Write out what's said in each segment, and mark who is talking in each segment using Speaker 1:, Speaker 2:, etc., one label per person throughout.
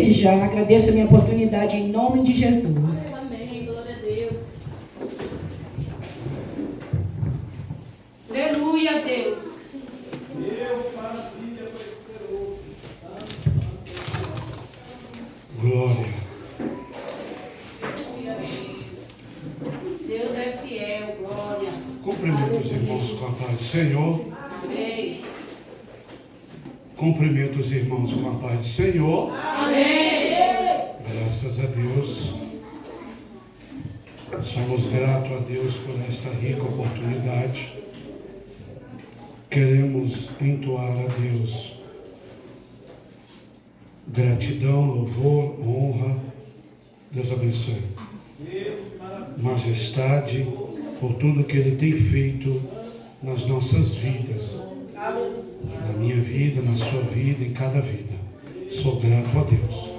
Speaker 1: desde já agradeço a minha oportunidade em nome de Jesus.
Speaker 2: Amém, glória a Deus. Aleluia a Deus.
Speaker 3: Glória.
Speaker 2: Deus é fiel, glória.
Speaker 3: Cumprimento os irmãos com a paz do Senhor.
Speaker 2: Amém.
Speaker 3: Cumprimento os irmãos com a paz do Senhor.
Speaker 2: Amém.
Speaker 3: Graças a Deus. Somos gratos a Deus por esta rica oportunidade. Queremos entoar a Deus gratidão, louvor, honra. Deus abençoe. Majestade por tudo que Ele tem feito nas nossas vidas. Na minha vida, na sua vida, em cada vida. Sou grato a Deus.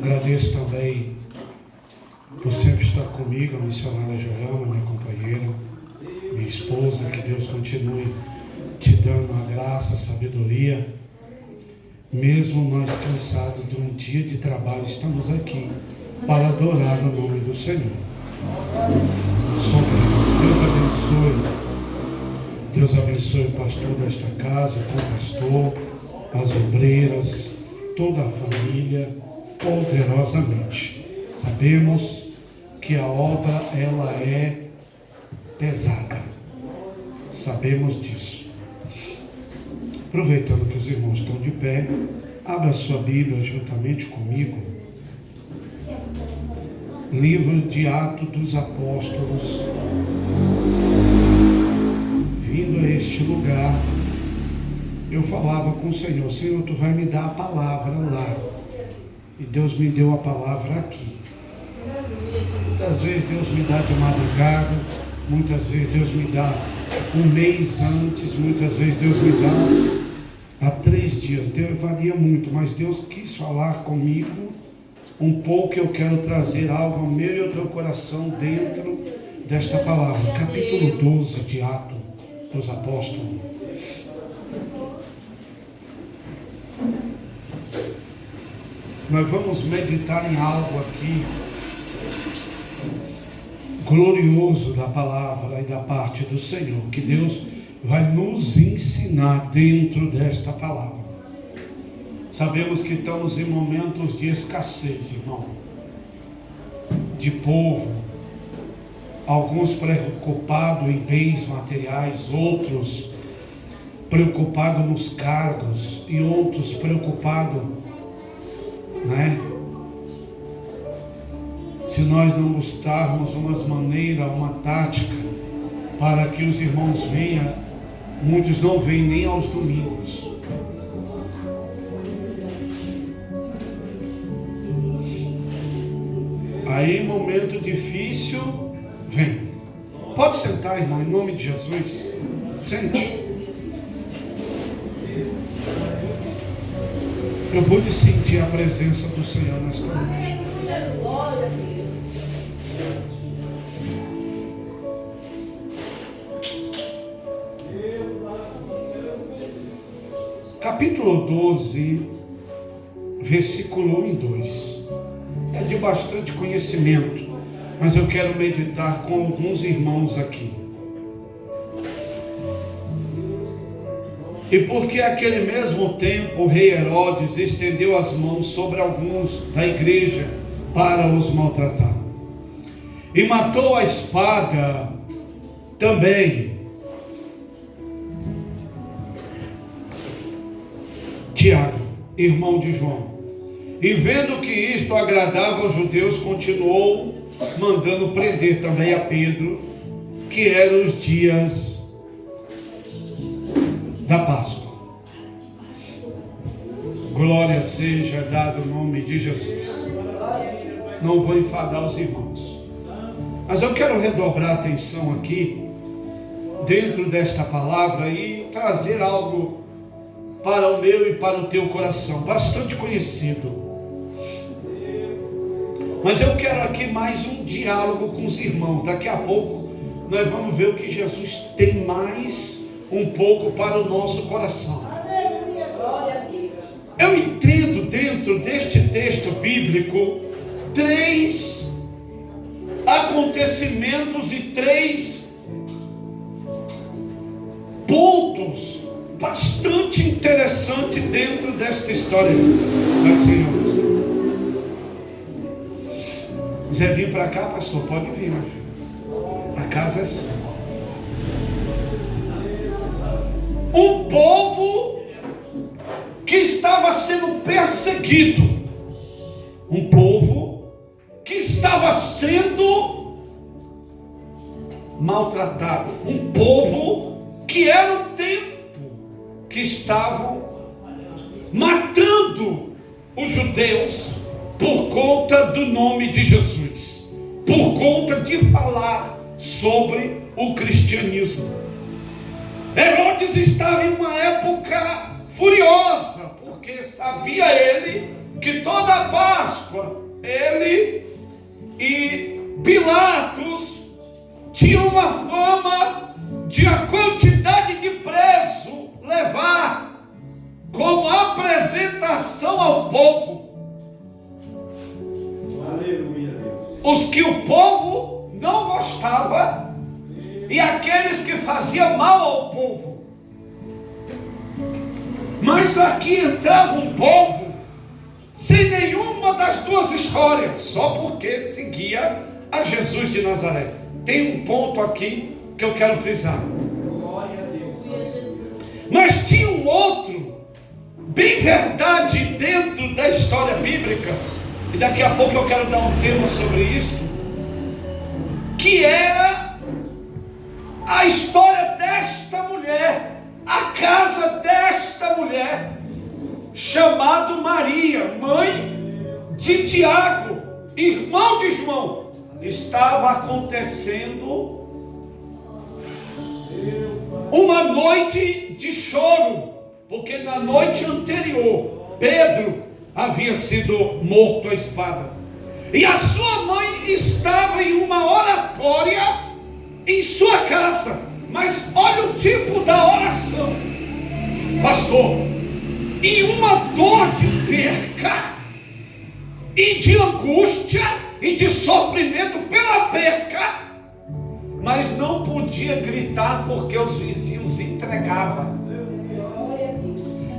Speaker 3: Agradeço também por sempre estar comigo, a missionária Joana, minha companheira, minha esposa. Que Deus continue te dando a graça, a sabedoria. Mesmo nós cansados de um dia de trabalho, estamos aqui para adorar o nome do Senhor. Sou grato. Deus abençoe o pastor desta casa, o pastor, as obreiras, toda a família, poderosamente. Sabemos que a obra ela é pesada. Sabemos disso. Aproveitando que os irmãos estão de pé, abra sua Bíblia juntamente comigo. Livro de Atos dos Apóstolos. Vindo a este lugar, eu falava com o Senhor: Senhor, Tu vai me dar a palavra lá. E Deus me deu a palavra aqui. Muitas vezes Deus me dá de madrugada, muitas vezes Deus me dá um mês antes, muitas vezes Deus me dá há 3 dias. Deus varia muito, mas Deus quis falar comigo um pouco. Eu quero trazer algo ao meu e ao teu coração dentro desta palavra. Capítulo 12 de Atos dos Apóstolos. Nós vamos meditar em algo aqui glorioso da palavra e da parte do Senhor, que Deus vai nos ensinar dentro desta palavra. Sabemos que estamos em momentos de escassez, irmão, de povo, alguns preocupados em bens materiais, outros preocupados nos cargos e outros preocupados, se nós não buscarmos uma maneira, uma tática para que os irmãos venham. Muitos não vêm nem aos domingos. Aí, momento difícil, vem. Pode sentar, irmão, em nome de Jesus. Sente. Eu pude sentir a presença do Senhor nesta noite. Capítulo 12, versículo 1 e 2. É de bastante conhecimento, mas eu quero meditar com alguns irmãos aqui. E porque aquele mesmo tempo o rei Herodes estendeu as mãos sobre alguns da igreja para os maltratar, e matou a espada também Tiago, irmão de João. E vendo que isto agradava aos judeus, continuou mandando prender também a Pedro, que eram os dias da Páscoa. Glória seja dado o nome de Jesus. Não vou enfadar os irmãos, mas eu quero redobrar a atenção aqui dentro desta palavra e trazer algo para o meu e para o teu coração, bastante conhecido. Mas eu quero aqui mais um diálogo com os irmãos. Daqui a pouco nós vamos ver o que Jesus tem mais um pouco para o nosso coração. Eu entendo dentro deste texto bíblico 3 acontecimentos e 3 pontos bastante interessantes dentro desta história. Mas, Senhor, quiser vir para cá, pastor, pode vir, meu filho. A casa é sua. Um povo que estava sendo perseguido, um povo que estava sendo maltratado, um povo que era o tempo que estavam matando os judeus por conta do nome de Jesus, por conta de falar sobre o cristianismo. Herodes estava em uma época furiosa, porque sabia ele que toda a Páscoa, ele e Pilatos tinham uma fama de a quantidade de preso levar como apresentação ao povo.
Speaker 4: Aleluia, Deus.
Speaker 3: Os que o povo não gostava e aqueles que faziam mal ao povo. Mas aqui entrava um povo sem nenhuma das duas histórias, só porque seguia a Jesus de Nazaré. Tem um ponto aqui que eu quero frisar.
Speaker 4: Glória a Deus.
Speaker 3: Mas tinha um outro, bem verdade, dentro da história bíblica, e daqui a pouco eu quero dar um tema sobre isso, que era a história desta mulher, a casa desta mulher, chamada Maria, mãe de Tiago, irmão de João. Estava acontecendo uma noite de choro, porque na noite anterior Pedro havia sido morto à espada, e a sua mãe estava em uma oratória em sua casa. Mas olha o tipo da oração, pastor, em uma dor de perca e de angústia e de sofrimento pela perca, mas não podia gritar porque os vizinhos entregavam.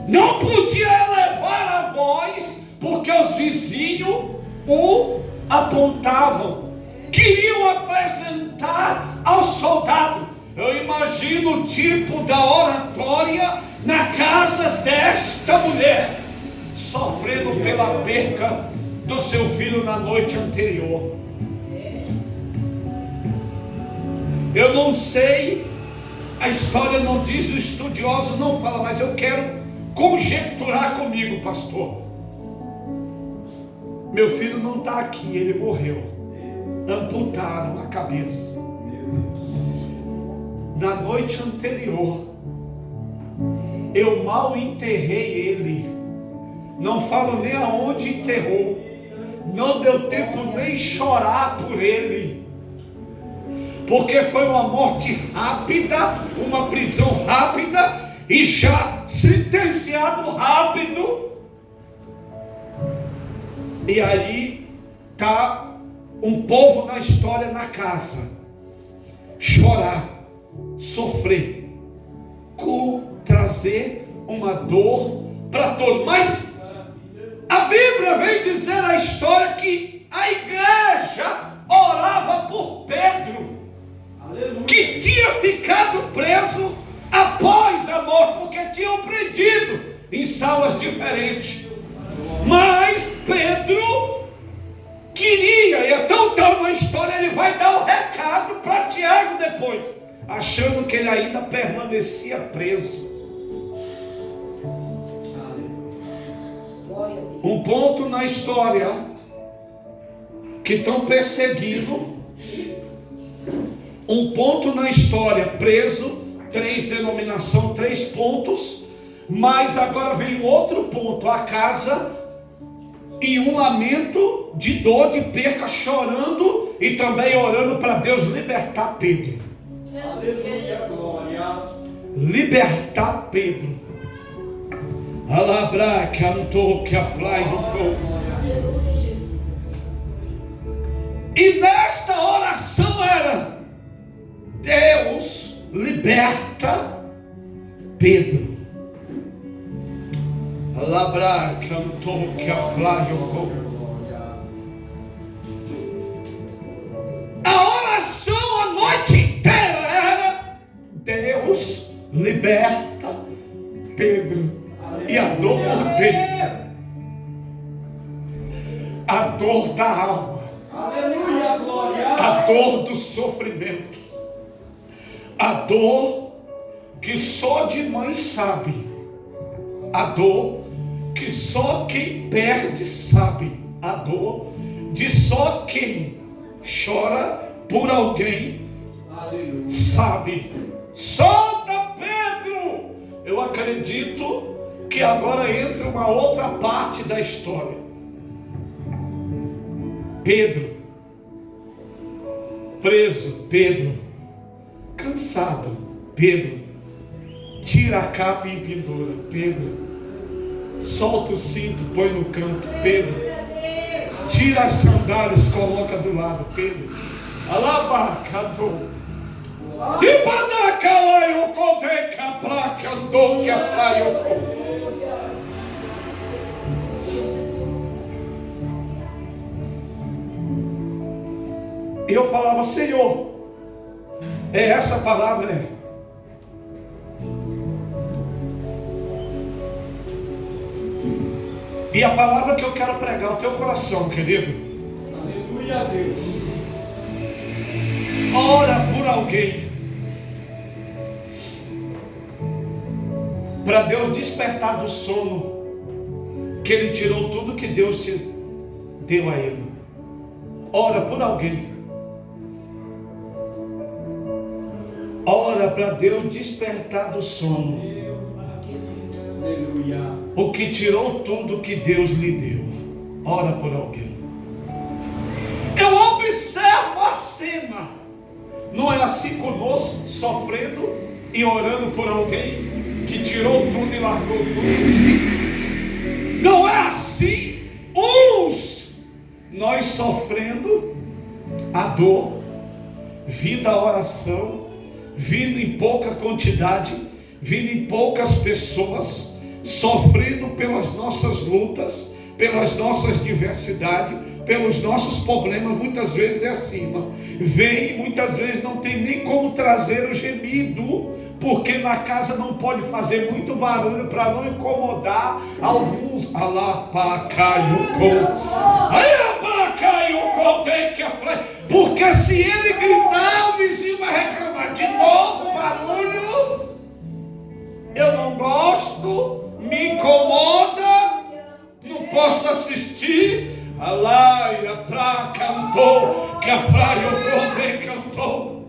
Speaker 3: Não podia elevar a voz porque os vizinhos o apontavam. Queriam apresentar ao soldado. Eu imagino o tipo da oratória na casa desta mulher, sofrendo pela perca do seu filho na noite anterior. Eu não sei, a história não diz, o estudioso não fala, mas eu quero conjecturar comigo, pastor. Meu filho não está aqui, ele morreu. Amputaram a cabeça. Na noite anterior, eu mal enterrei ele. Não falo nem aonde enterrou. Não deu tempo nem chorar por ele, porque foi uma morte rápida, uma prisão rápida e já sentenciado rápido. E aí está um povo na história, na casa, chorar, sofrer, trazer uma dor para todos. Mas a Bíblia vem dizer a história que a igreja orava por Pedro,
Speaker 4: Aleluia.
Speaker 3: que tinha ficado preso após a morte, porque tinham prendido em salas diferentes. Mas Pedro queria, e é tão tal na história, ele vai dar o recado para Tiago depois, achando que ele ainda permanecia preso. Um ponto na história que estão perseguindo, um ponto na história preso, 3 denominação, 3 pontos, mas agora vem outro ponto, a casa e um lamento de dor, de perca, chorando e também orando para Deus libertar Pedro.
Speaker 4: Aleluia, glória.
Speaker 3: Libertar Pedro. Alabra, cantou, que aflai, E nesta oração era: Deus liberta Pedro. Labrar cantou que a oração a noite inteira era: Deus liberta Pedro. E a dor por dentro, a dor da alma,
Speaker 4: Aleluia, glória.
Speaker 3: a dor do sofrimento, a dor que só de mãe sabe, a dor que só quem perde sabe, a dor de só quem chora por alguém
Speaker 4: Aleluia.
Speaker 3: sabe. Solta, Pedro! Eu acredito que agora entra uma outra parte da história. Pedro, preso, Pedro, cansado, Pedro, tira a capa e pendura, Pedro, solta o cinto, põe no canto, Pedro, tira as sandálias, coloca do lado, Pedro, alabacador, eu falava: Senhor, é essa a palavra, né? E a palavra que eu quero pregar ao teu coração, querido:
Speaker 4: Aleluia, Deus.
Speaker 3: ora por alguém, para Deus despertar do sono, que Ele tirou tudo que Deus te deu a ele. Ora por alguém. Ora para Deus despertar do sono,
Speaker 4: Aleluia.
Speaker 3: o que tirou tudo que Deus lhe deu. Ora por alguém. Eu observo a cena. Não é assim conosco, sofrendo e orando por alguém que tirou tudo e largou tudo? Não é assim. Nós sofrendo a dor, vindo a oração, vindo em pouca quantidade, vindo em poucas pessoas, sofrendo pelas nossas lutas, pelas nossas diversidades, pelos nossos problemas. Muitas vezes é assim, irmão. Vem, muitas vezes não tem nem como trazer o gemido, porque na casa não pode fazer muito barulho para não incomodar alguns. Porque se ele gritar, o vizinho vai reclamar de novo barulho. Eu não gosto, me incomoda, não posso assistir. Alaia pra cantou, que a praia cantou.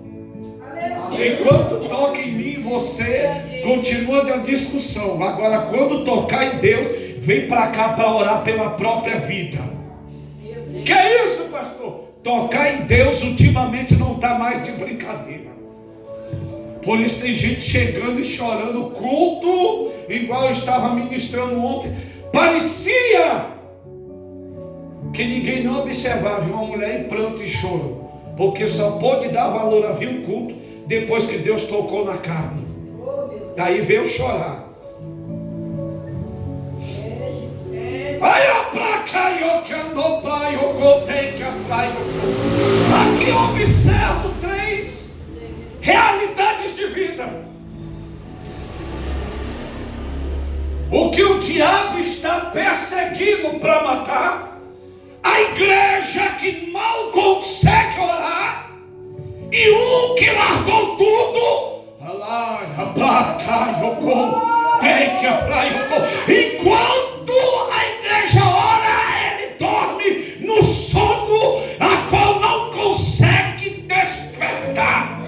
Speaker 3: Enquanto toca em mim, você continua de discussão. Agora, quando tocar em Deus, vem para cá para orar pela própria vida. Que é isso, pastor? Tocar em Deus ultimamente não está mais de brincadeira. Por isso tem gente chegando e chorando culto, igual eu estava ministrando ontem. Parecia que ninguém não observava uma mulher em pranto e choro, porque só pôde dar valor a vir um culto depois que Deus tocou na carne. Daí veio chorar. Aqui eu observo 3 realidades de vida. O que o diabo está perseguindo para matar, a igreja que mal consegue orar, e um que largou tudo. Enquanto a igreja ora, ele dorme no sono a qual não consegue despertar.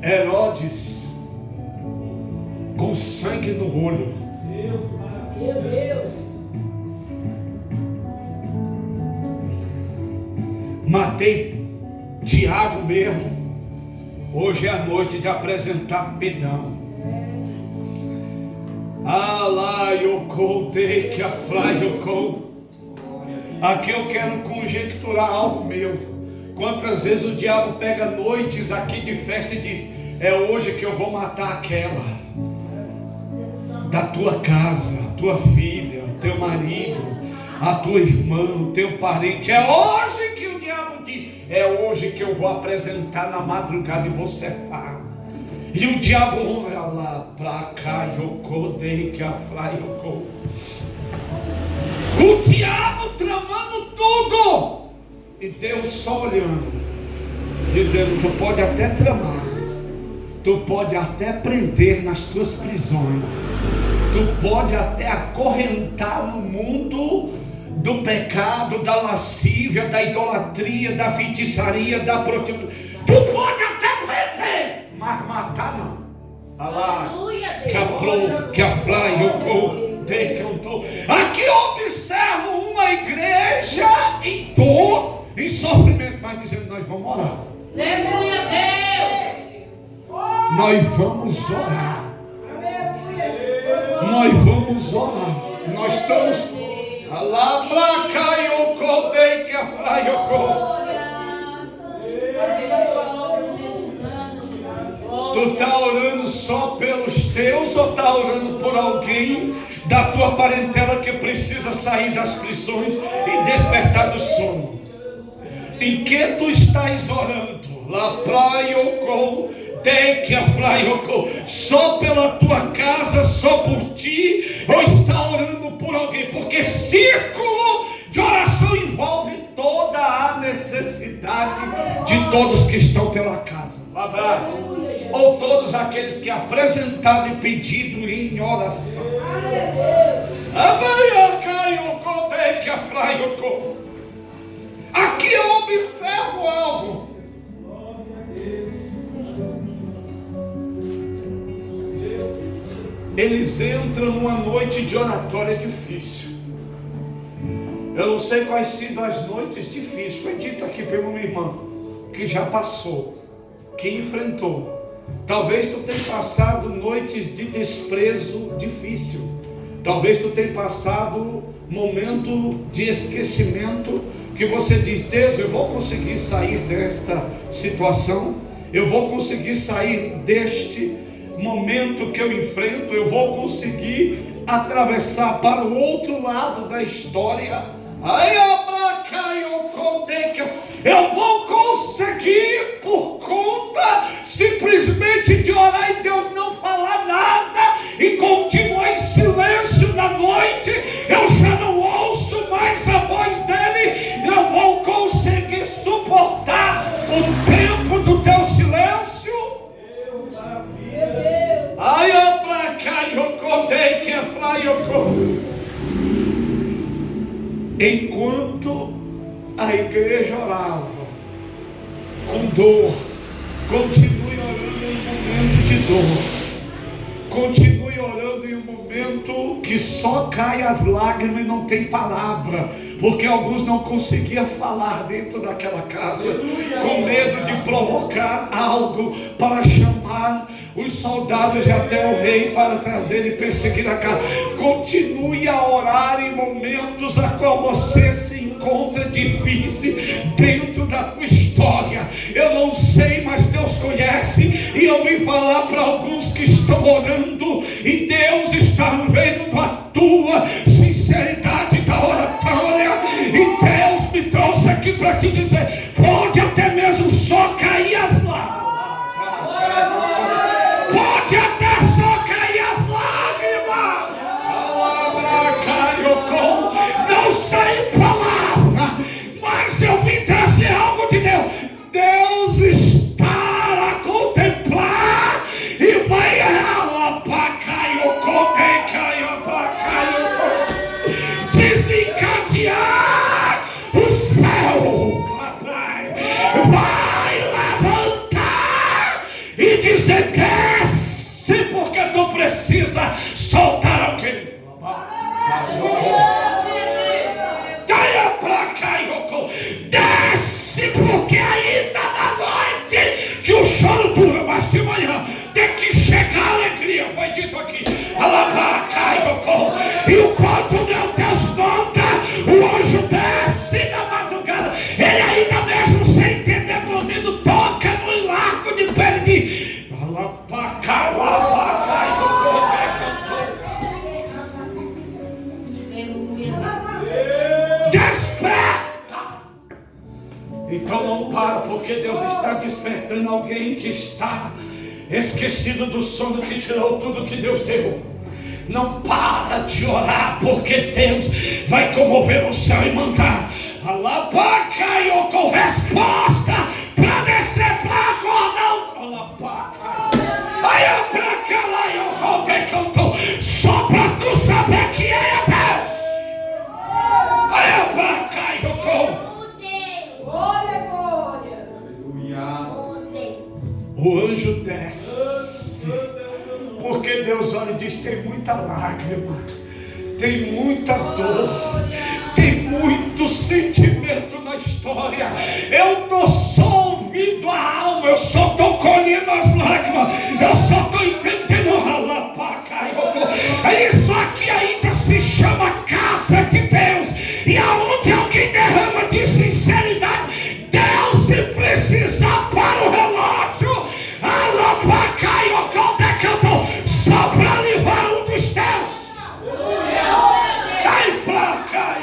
Speaker 3: Herodes, com sangue no olho,
Speaker 1: Meu Deus.
Speaker 3: matei Tiago mesmo, Hoje é a noite de apresentar perdão. Aqui eu quero conjecturar algo meu. Quantas vezes o diabo pega noites aqui de festa e diz: é hoje que eu vou matar aquela da tua casa, a tua filha, o teu marido, a tua irmã, o teu parente. É hoje que o diabo diz: é hoje que eu vou apresentar na madrugada e você fala. E o diabo olha lá pra cá, o diabo tramando tudo, e Deus só olhando, dizendo: tu pode até tramar, tu pode até prender nas tuas prisões, tu pode até acorrentar no mundo do pecado, da lascívia, da idolatria, da feitiçaria, da prostituição. Tu pode até prender, mas matar não. Aqui eu observo uma igreja em dor, em sofrimento, mas dizendo: nós vamos orar.
Speaker 2: Aleluia, Deus.
Speaker 3: Nós vamos orar. Nós vamos orar. Nós estamos. Tu está orando só pelos teus, ou está orando por alguém da tua parentela que precisa sair das prisões e despertar do sono? Em que tu estás orando? Só pela tua casa, só por ti, ou está orando por alguém? Porque círculo de oração envolve toda a necessidade de todos que estão pela casa. Ou todos aqueles que apresentaram e pedido em oração. Aqui eu observo algo. Eles entram numa noite de oratória difícil. Eu não sei quais sido as noites difíceis. Foi dito aqui pelo meu irmão que já passou, que enfrentou. Talvez tu tenha passado noites de desprezo difícil. Talvez tu tenha passado momento de esquecimento, que você diz: Deus, eu vou conseguir sair desta situação, eu vou conseguir sair deste momento que eu enfrento, eu vou conseguir atravessar para o outro lado da história. Eu vou conseguir por conta simplesmente de orar e Deus não falar nada e continuar em silêncio na noite. Eu já não ouço mais a voz dele. Eu vou conseguir suportar o tempo do teu silêncio. Enquanto a igreja orava com dor, continue orando em momento de dor, continue orando em um momento que só cai as lágrimas e não tem palavra, porque alguns não conseguiam falar dentro daquela casa, com medo de provocar algo para chamar os soldados e até o rei para trazer e perseguir a casa. Continue a orar em momentos a qual você se encontra difícil dentro da tua história. Eu não sei, mas Deus conhece, e eu vim falar para alguns que estão orando e Deus está vendo a tua sinceridade da oratória, e Deus me trouxe aqui para te dizer: pode até mesmo só cair as lágrimas. Pode até só cair as lágrimas. Não sei palavra, mas eu vim trazer algo de Deus. Deus está a contemplar e vai desencadear o céu. Porque Deus está despertando alguém que está esquecido do sono, que tirou tudo que Deus deu. Não para de orar, porque Deus vai comover o céu e mandar alabaca com resposta para descer para acordar. Alabaca. Aí eu pra cá lá eu voltei cantou. Só para tu saber que é Deus. Aí eu pra cá eu vou. O anjo desce, porque Deus olha e diz: tem muita lágrima, tem muita dor, tem muito sentimento na história. Eu não só ouvindo a alma, eu só estou colhendo as lágrimas, eu só estou entendendo a lapaca. Isso aqui ainda se chama casa de Deus, e aonde alguém derrama de sinceridade, Deus se precisar para o relógio, só para livrar um dos teus. Daí pra cá,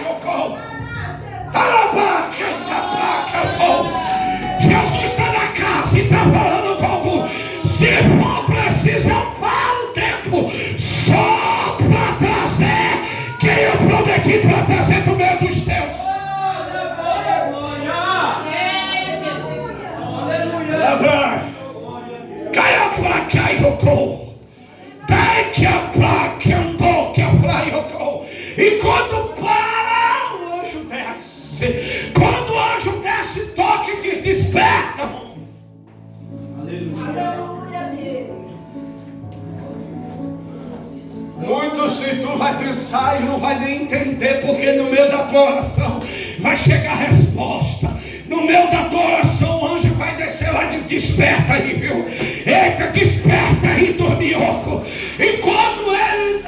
Speaker 3: Jesus está na casa e está falando com algum. Se for preciso, eu paro o tempo só para trazer quem eu prometi para trazer do meio dos teus. Caia pra cá, Yoko. Daqui a placa andou, que a Yoko. E quando para, o anjo desce. Quando o anjo desce, toca e diz: desperta. Muitos de tu vai pensar e não vai nem entender, porque no meio da tua oração vai chegar a resposta. No meio da tua oração o anjo vai descer lá e diz: desperta aí, viu? Eita, desperta aí, dorminhoco. E quando ele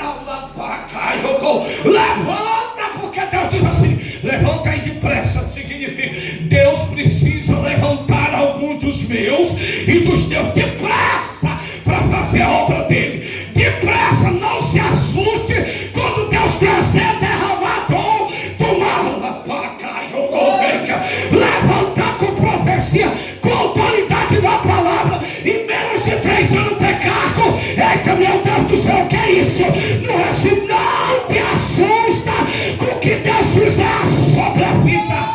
Speaker 3: levanta, porque Deus diz assim: levanta aí depressa. Significa Deus precisa levantar alguns dos meus e dos teus depressa para fazer a obra dele. Depressa, não se assuste quando Deus trazer derramar dom, tomar levantar com profecia, com autoridade da palavra, em menos de 3 anos ter cargo. Eita, meu Deus do céu, que é isso? Não te assusta com o que Deus fizer sobre a vida.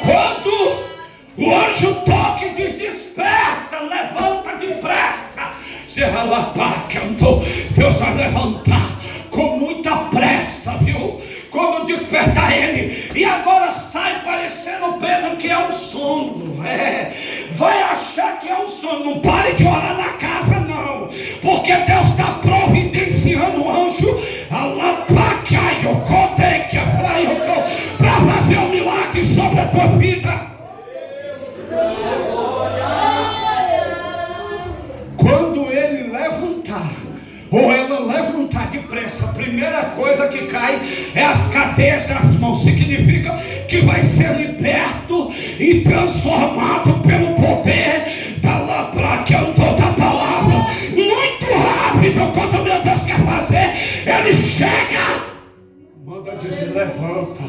Speaker 3: Quando o anjo toca e diz: desperta, levanta depressa, Deus vai levantar com muita pressa, viu? Quando despertar ele, e agora sai parecendo Pedro que é um sono. Vai achar que é um sono. Não pare de orar na casa, não, porque Deus está providenciando um anjo para fazer um milagre sobre a tua vida. Quando ele levantar, ou ela levantar depressa, a primeira coisa que cai é as cadeias das mãos. Significa que vai ser liberto e transformado pelo poder da palavra. Muito rápido, quando meu Deus quer fazer, ele chega, manda dizer: levanta,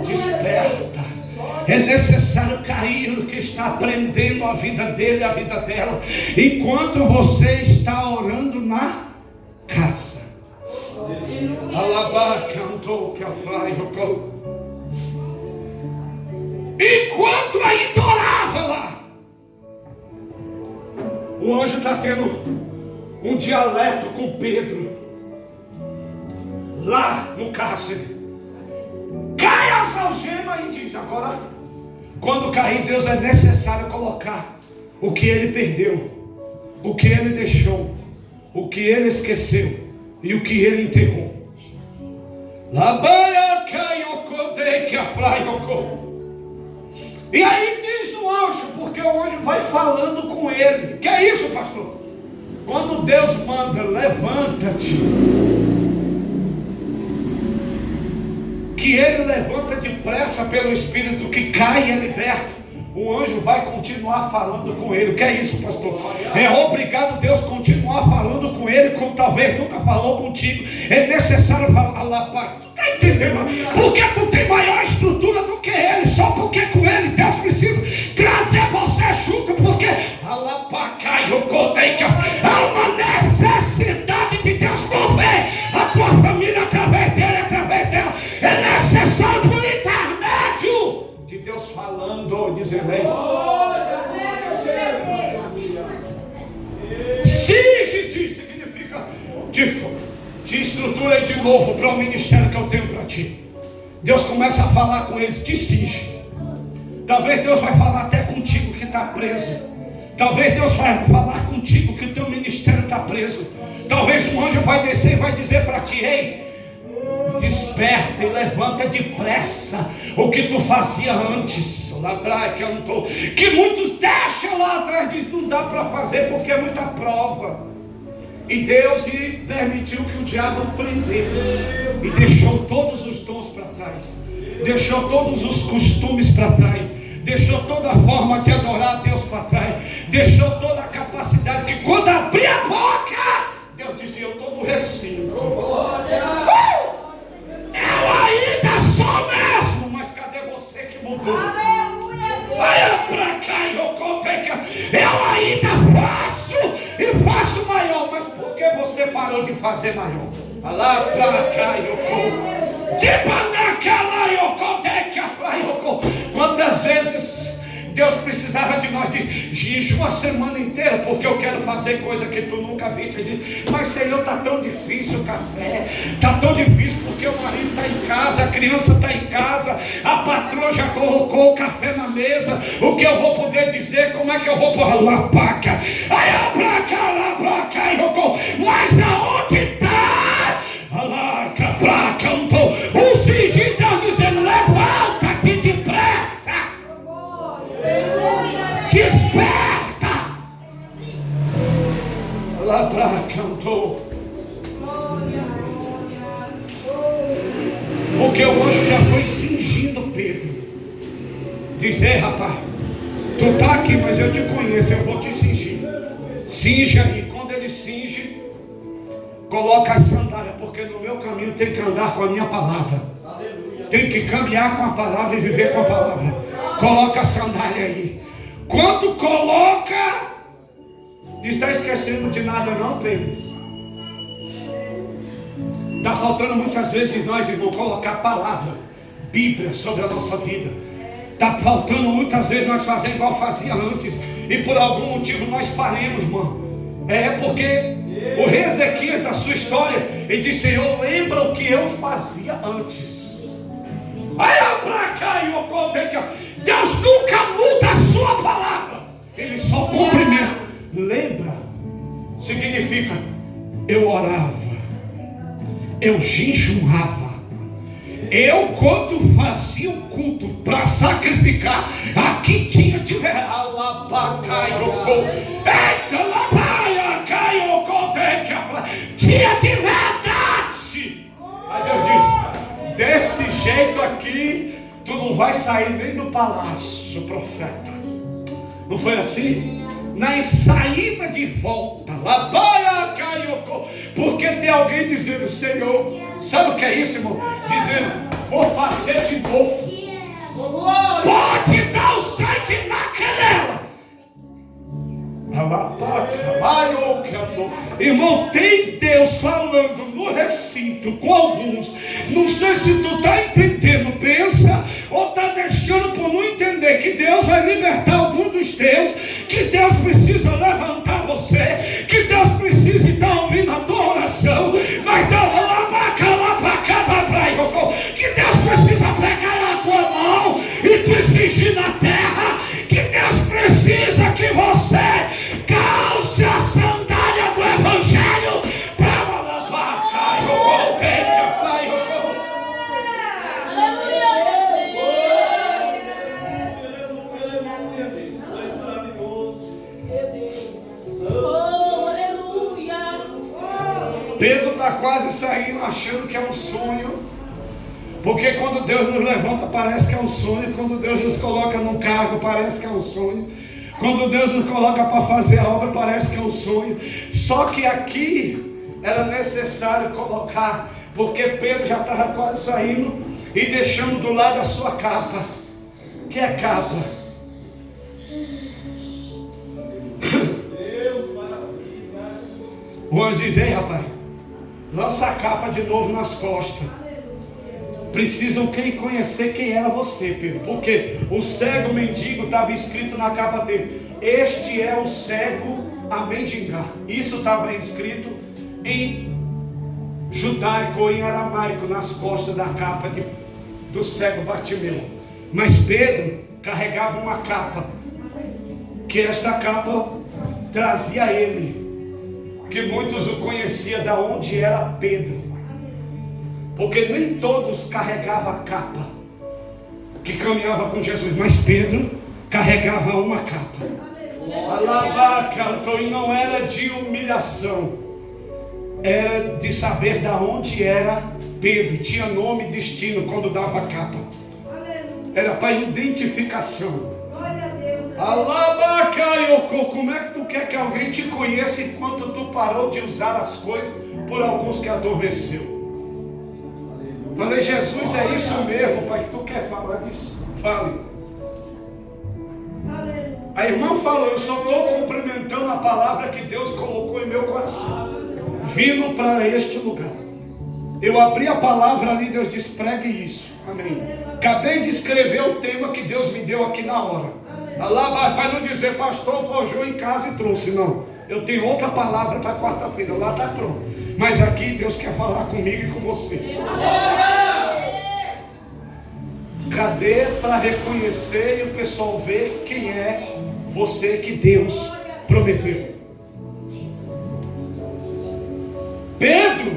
Speaker 3: desperta. É necessário cair no que está aprendendo a vida dele, a vida dela, enquanto você está orando na casa. Enquanto ainda orava lá, o anjo está tendo um dialeto com Pedro lá no cárcere. Cai as algemas e diz: agora, quando cair, Deus é necessário colocar o que ele perdeu, o que ele deixou, o que ele esqueceu e o que ele enterrou. E aí diz o anjo, porque o anjo vai falando com ele. Que é isso, pastor? Quando Deus manda: levanta-te, que ele levanta depressa pelo Espírito, que cai e é liberto, o anjo vai continuar falando com ele. O que é isso, pastor? É obrigado Deus continuar continuar falando com ele como talvez nunca falou contigo. É necessário falar, lá, pai, está entendendo? Porque tu tem maior estrutura do que ele, só porque com ele Deus precisa trazer você junto, porque há uma necessidade de Deus mover a tua família através dele, através dela. É necessário por intermédio de Deus falando, dizendo aí. Singe-te significa te estrutura de novo para o ministério que eu tenho para ti. Deus começa a falar com eles, te singe. Talvez Deus vai falar até contigo que está preso. Talvez Deus vai falar contigo que o teu ministério está preso. Talvez um anjo vai descer e vai dizer para ti, ei, desperta e levanta depressa o que tu fazia antes. Lá atrás que eu não estou, que muitos deixam lá atrás, diz, não dá para fazer porque é muita prova. E Deus permitiu que o diabo prendeu e deixou todos os dons para trás, deixou todos os costumes para trás, deixou toda a forma de adorar a Deus para trás, deixou toda a capacidade que quando abria a boca, Deus dizia, eu estou no recinto. Eu ainda sou mesmo, mas cadê você que mudou? Olha pra cá, eu ainda faço e faço maior, mas por que você parou de fazer maior? Lá pra cá, quantas vezes Deus precisava de nós, diz, jejum a semana inteira, porque eu quero fazer coisa que tu nunca viste. Diz, mas Senhor, está tão difícil o café, está tão difícil porque o marido está em casa, a criança está em casa, a patroa já colocou o café na mesa, o que eu vou poder dizer, como é que eu vou pôr lá paca? Aí lá pra cá, mas aonde está? Lá pra cantou, o sigilo Deus dizendo, levanta-te depressa. Desperta! Lá pra cantou. Porque o anjo já foi cingindo Pedro. Diz, ei rapaz, tu tá aqui, mas eu te conheço, eu vou te cingir. Cinge aí. Quando ele cinge, coloca as sandálias, porque no meu caminho tem que andar com a minha palavra. Tem que caminhar com a palavra e viver com a palavra. Coloca a sandália aí. Quando coloca, não está esquecendo de nada não, Pedro? Está faltando muitas vezes nós, irmão, colocar a palavra, Bíblia sobre a nossa vida. Está faltando muitas vezes nós fazer igual fazia antes, e por algum motivo nós paremos, irmão. É porque o rei Ezequias, da sua história, ele disse, Senhor, lembra o que eu fazia antes. Olha pra cá, e eu contei que Deus nunca muda a sua palavra, ele só cumprimenta. Lembra significa eu orava, eu jejuava, eu quando fazia o culto para sacrificar, aqui tinha de verdade, tinha de verdade. Aí Deus disse, desse jeito aqui tu não vai sair nem do palácio, profeta. Não foi assim? Na saída de volta, lá vai a Caiocô, porque tem alguém dizendo, Senhor, sabe o que é isso, irmão? Dizendo, vou fazer de novo. Pode dar o sangue na canela. Irmão, tem Deus falando no recinto com alguns. Não sei se tu está entendendo, pensa, ou está deixando por não entender que Deus vai libertar alguns dos teus, que Deus precisa levantar você, que Deus precisa estar ouvindo a tua oração, mas que Deus precisa pegar na tua mão e te cingir na terra, que Deus precisa que você calce a sandália do Evangelho para malabar, Pedro está quase saindo achando que é um sonho, porque quando Deus nos levanta parece que é um sonho, quando Deus nos coloca num cargo parece que é um sonho, Quando Deus nos coloca para fazer a obra, parece que é um sonho. Só que aqui era necessário colocar, porque Pedro já estava quase saindo e deixando do lado a sua capa. Que é capa? O anjo diz: ei, rapaz, lança a capa de novo nas costas. Precisam conhecer quem era você, Pedro. Porque o cego mendigo estava escrito na capa dele: este é o cego a mendigar. Isso estava escrito em judaico ou em aramaico nas costas da capa do cego Bartimeu. Mas Pedro carregava uma capa, que esta capa trazia ele, que muitos o conheciam da onde era Pedro. Porque nem todos carregavam a capa que caminhava com Jesus, mas Pedro carregava uma capa. E não era de humilhação, era de saber da onde era Pedro. Tinha nome e destino quando dava a capa. Era para identificação. Como é que tu quer que alguém te conheça enquanto tu parou de usar as coisas por alguns que adormeceu? Falei: Jesus, é isso mesmo, pai, tu quer falar disso? Fale. A irmã falou: eu só estou cumprimentando a palavra que Deus colocou em meu coração, vindo para este lugar. Eu abri a palavra ali, Deus disse: pregue isso. Amém. Acabei de escrever o tema que Deus me deu aqui na hora. Para não dizer: pastor forjou em casa e trouxe. Não, eu tenho outra palavra para quarta-feira, lá está pronto. Mas aqui Deus quer falar comigo e com você. Cadê para reconhecer e o pessoal ver quem é você que Deus prometeu? Pedro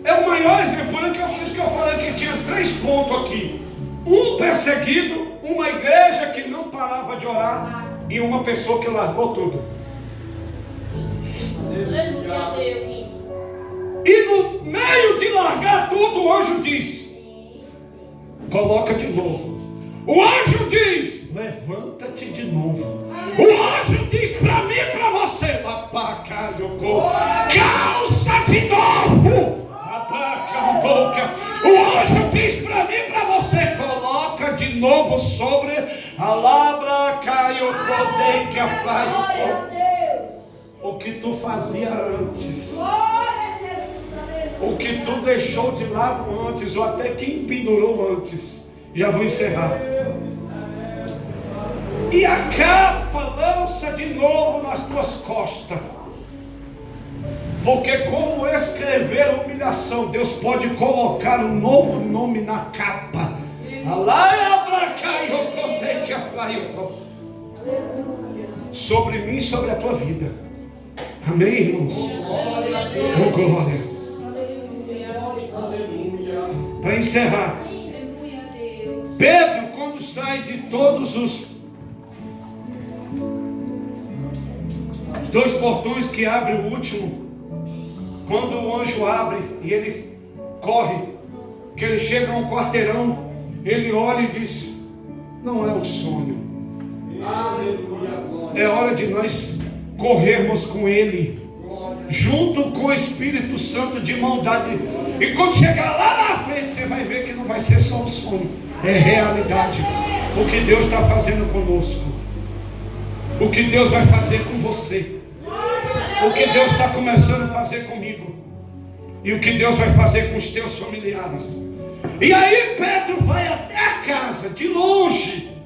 Speaker 3: é o maior exemplo. Por isso que eu falei que tinha 3 pontos aqui: um perseguido, uma igreja que não parava de orar e uma pessoa que largou tudo.
Speaker 2: Aleluia, Deus.
Speaker 3: E no meio de largar tudo, o anjo diz: coloca de novo. O anjo diz: levanta-te de novo. O anjo diz para mim e para você: calça de novo. O anjo diz para mim e para você: coloca de novo sobre a labra o que tu fazia antes, o que tu deixou de lado antes, ou até quem pendurou antes. Já vou encerrar. E a capa lança de novo nas tuas costas. Porque como escrever a humilhação, Deus pode colocar um novo nome na capa. Sobre mim e sobre a tua vida. Amém, irmãos? Oh, glória. Para encerrar, Pedro, quando sai de todos os 2 portões que abre o último, quando o anjo abre e ele corre, que ele chega a um quarteirão, ele olha e diz: não é um sonho. É hora de nós corrermos com ele, junto com o Espírito Santo, de mão dada. E quando chegar lá na frente, você vai ver que não vai ser só um sonho, é realidade. O que Deus está fazendo conosco, o que Deus vai fazer com você, o que Deus está começando a fazer comigo, e o que Deus vai fazer com os teus familiares. E aí Pedro vai até a casa, de longe.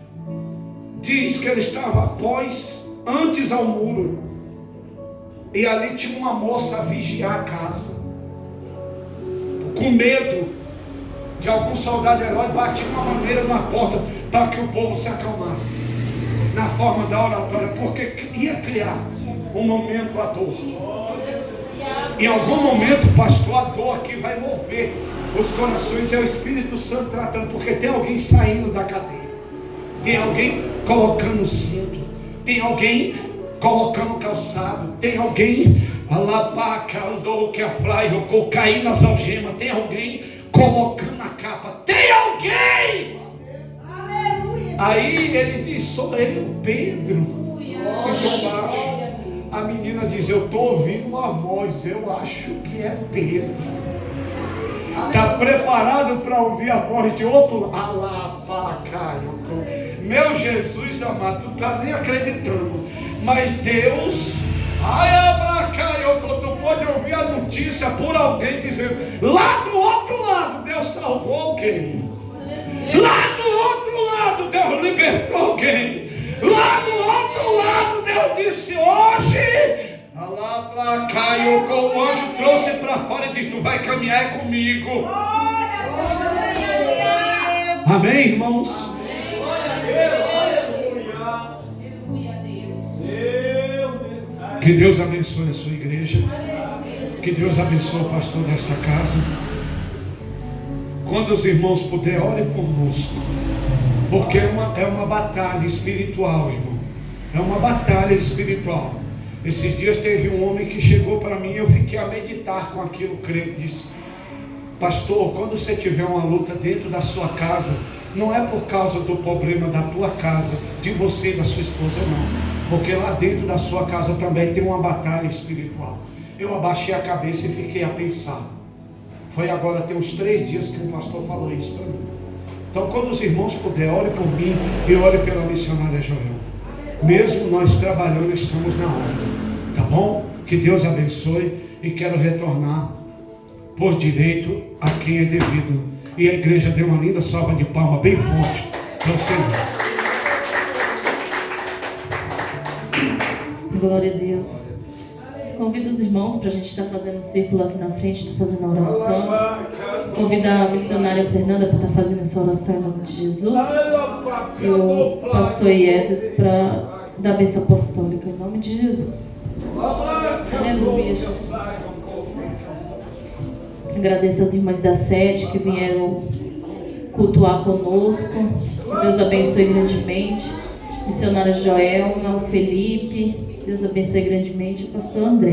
Speaker 3: Diz que ele estava antes ao muro, e ali tinha uma moça a vigiar a casa, com medo de algum soldado herói. Batia uma maneira na porta para que o povo se acalmasse, na forma da oratória, porque ia criar um momento a dor. Em algum momento, pastor, a dor aqui vai mover os corações. É o Espírito Santo tratando, porque tem alguém saindo da cadeia, tem alguém colocando o cinto, tem alguém colocando calçado, tem alguém cair nas algemas, tem alguém colocando a capa, tem alguém. Aleluia. Aí ele diz: sou eu, Pedro. estou baixo. A menina diz, eu estou ouvindo uma voz, eu acho que é Pedro. Está preparado para ouvir a voz de outro? Meu Jesus amado, tu está nem acreditando. Mas Deus, tu pode ouvir a notícia por alguém dizendo, lá do outro lado, Deus salvou alguém. Lá do outro lado, Deus libertou alguém. Lá do outro lado, Deus disse, hoje, o anjo trouxe para fora e disse, tu vai caminhar comigo. Amém, irmãos? Que Deus abençoe a sua igreja. Que Deus abençoe o pastor desta casa. Quando os irmãos puderem, orem conosco. Porque é uma batalha espiritual, irmão. É uma batalha espiritual. Esses dias teve um homem que chegou para mim e eu fiquei a meditar com aquilo, disse, pastor, quando você tiver uma luta dentro da sua casa, não é por causa do problema da tua casa, de você e da sua esposa, não. Porque lá dentro da sua casa também tem uma batalha espiritual. Eu abaixei a cabeça e fiquei a pensar. Foi agora, tem uns 3 dias que o pastor falou isso para mim. Então, quando os irmãos puderem, ore por mim e ore pela missionária Joel. Mesmo nós trabalhando, estamos na obra. Tá bom? Que Deus abençoe. E quero retornar por direito a quem é devido. E a igreja deu uma linda salva de palma bem forte para o Senhor.
Speaker 5: Glória a Deus. Convido os irmãos para a gente estar fazendo um círculo aqui na frente, estar fazendo a oração. Convido a missionária Fernanda para estar fazendo essa oração em nome de Jesus. E o pastor Iésio para dar a bênção apostólica em nome de Jesus. Aleluia, Jesus. Agradeço as irmãs da sede que vieram cultuar conosco. Deus abençoe grandemente. Missionária Joelma, o Felipe. Deus abençoe grandemente o pastor André.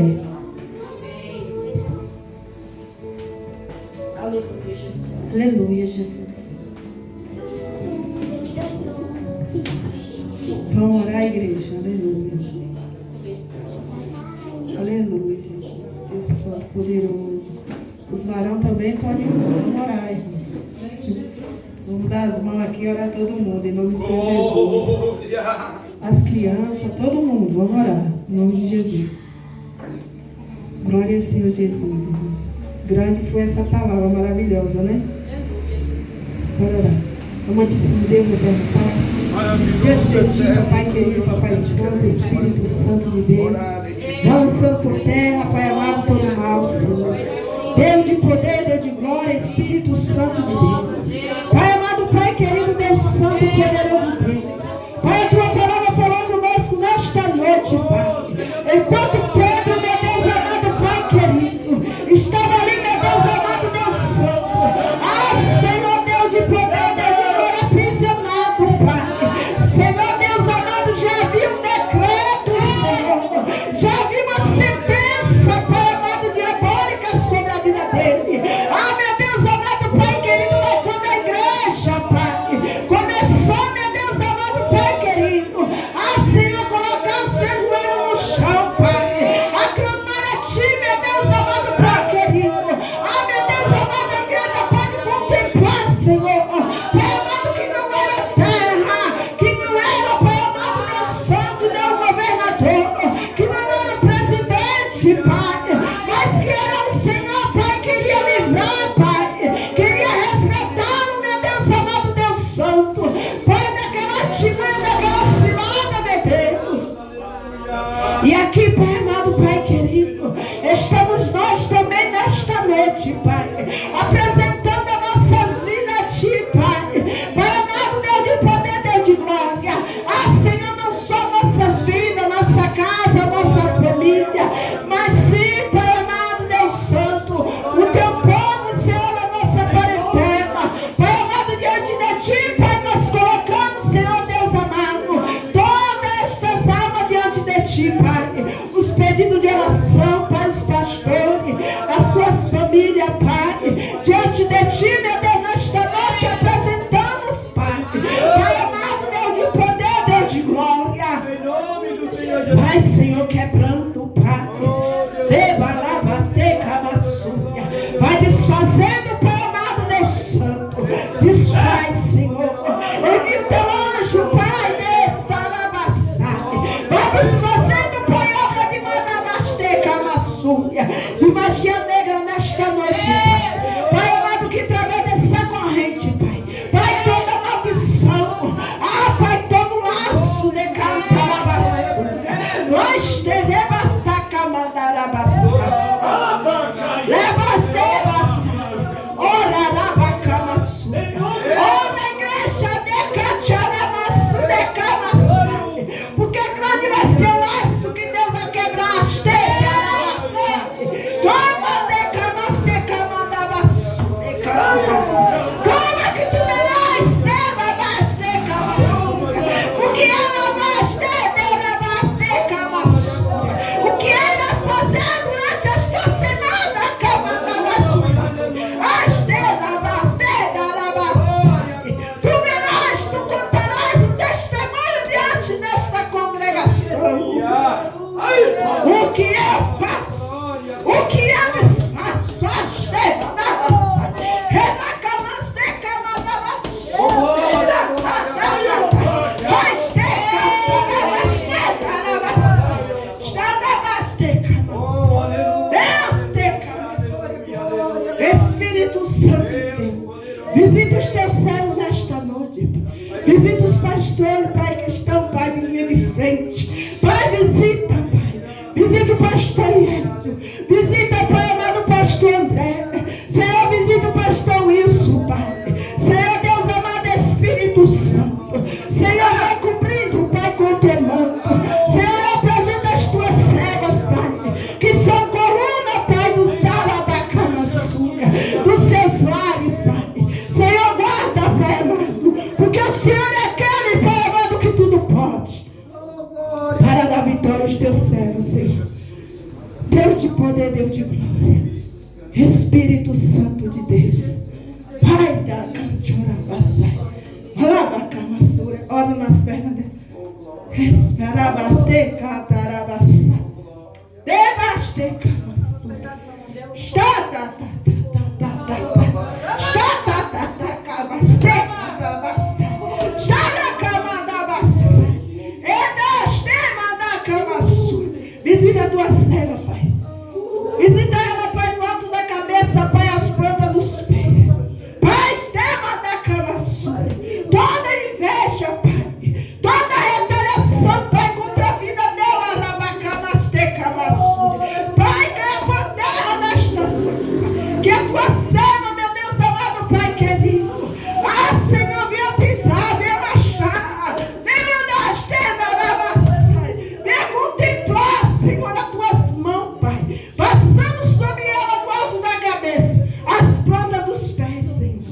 Speaker 1: Aleluia, Jesus.
Speaker 5: Aleluia, Jesus.
Speaker 6: Vamos orar, igreja. Aleluia. Aleluia, Jesus. Deus Santo, poderoso. Os varão também podem orar, irmãos. Vamos dar as mãos aqui e orar todo mundo, em nome do Senhor Jesus. As crianças, todo mundo, vamos orar, em nome de Jesus. Glória ao Senhor Jesus, irmãos. Grande foi essa palavra maravilhosa, né? Bora orar. Amantíssimo Deus, eterno Pai. Diante de Ti, Papai querido, Papai Santo, Espírito Santo de Deus. Balançando por terra, Pai amado, todo mal, Senhor. Deus de poder, Deus de glória, Espírito Santo de Deus. Pai amado, Pai querido, Deus Santo, poderoso Deus. Pai, a Tua palavra falou conosco nesta noite, Pai. Enquanto Pedro, meu Deus amado, Pai querido, estava ali, meu Deus amado, Deus Santo. Ah, Senhor, Deus de poder, Deus de glória, aprisionado, Pai. Senhor, Deus amado, já havia um decreto, Senhor. Já havia uma sentença, Pai amado, diabólica sobre a vida dele. Ah, meu Deus amado, Pai querido, mas quando a igreja, Pai, começou, meu Deus amado, Pai querido, ah, Senhor, colocar o seu joelho no chão, Pai, a clamar a Ti, meu Deus amado, Pai querido. Ah, meu Deus amado, a igreja pode contemplar, Senhor, Pai amado, que não era terra, que não era, Pai amado, Deus Santo, Deus governador, que não era o presidente, Pai, mas que era o Senhor, Pai, queria livrar, Pai, queria resgatar, meu Deus amado, Deus Santo, Pai, daquela artimanha, daquela cilada, meu Deus. E aqui, Pai amado, Pai querido, estamos nós também nesta noite, Pai, apresentando as nossas vidas a Ti, Pai. Pai amado, Deus de poder, Deus de glória. Ah, Senhor, não só nossas vidas, nossa casa, nossa família, mas sim, Vai desfazendo, Pai amado, Deus Santo. Desfaz, Senhor. Envia o teu anjo, Pai, vai desfazendo, Pai, obra de Manamasteca, Massúria, de magia negra nesta noite, Pai. Pai amado, que através dessa corrente, Pai. Pai, toda maldição. Pai, todo laço de Cantarabassúria. Nós teremos taca mandarabassúria. Porque grande vai ser o laço que Deus vai quebrar. Toma que tu verás. O que ela vai o que ela fazer durante esta semana. Tu verás, tu contarás o testemunho diante desta congregação. O que eu faço, o que eu desfaço, Espírito Santo de Deus, visita os teus servos nesta noite. Visita os pastores, Pai, que estão, Pai, de linha de frente. Pai, visita, Pai. Visita o pastor Iécio. Visita, Pai, amado, o pastor André. Senhor, visita o pastor Wilson, Pai. Senhor, Deus amado, Espírito Santo. Senhor, vai cobrindo, Pai, com o teu manto. Senhor, apresenta as tuas servas, Pai, que são coluna, Pai, dos Tarabacamassúria, dos seus lares, Pai. Senhor, guarda, Pai amado, porque o Senhor é aquele, Pai amado, que tudo pode. Para dar vitória aos teus servos, Senhor. Deus de poder, Deus de glória. Espírito Santo de Deus. Pai da Canchorabassai. Alabacamassúria. Olha nas pernas dela. Esperabaste, Catarabassai. Debaste, Camassúria. Está, visita a tua serva, Pai. Visita ela, Pai, do alto da cabeça, Pai, as plantas dos pés. Pai, estema da cama sua. Toda inveja, Pai. Toda retaliação, Pai, contra a vida dela, Rabacamasteca, Massúria. Pai, que é por terra nesta noite, Pai. Que a tua serva, meu Deus amado, Pai querido. Senhor, venha pisar, venha marchar. Venha dar as tendas da Massai. Venha contemplar, Senhor, as tuas mãos, Pai, passando sobre ela do alto da cabeça, as plantas dos pés, Senhor.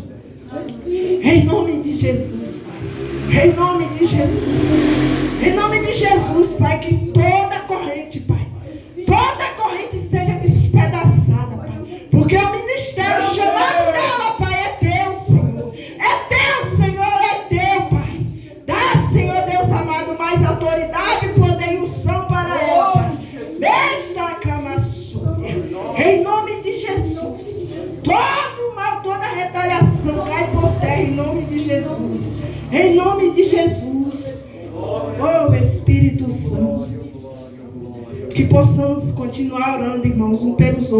Speaker 6: Em nome de Jesus, Pai. Em nome de Jesus. Em nome de Jesus, Pai, que toda corrente, Pai, toda corrente seja despedaçada, Pai. Porque o ministério chamado dela, Pai, é teu, Senhor. É teu, Senhor, é teu, Pai. Dá, Senhor Deus amado, mais autoridade, poder e unção para ela, Pai. Besta Camassúria. Em nome de Jesus. Todo mal, toda retaliação cai por terra em nome de Jesus. Em nome de Jesus. Oh, Espírito Santo. Que possamos continuar orando, irmãos, um pelos outros.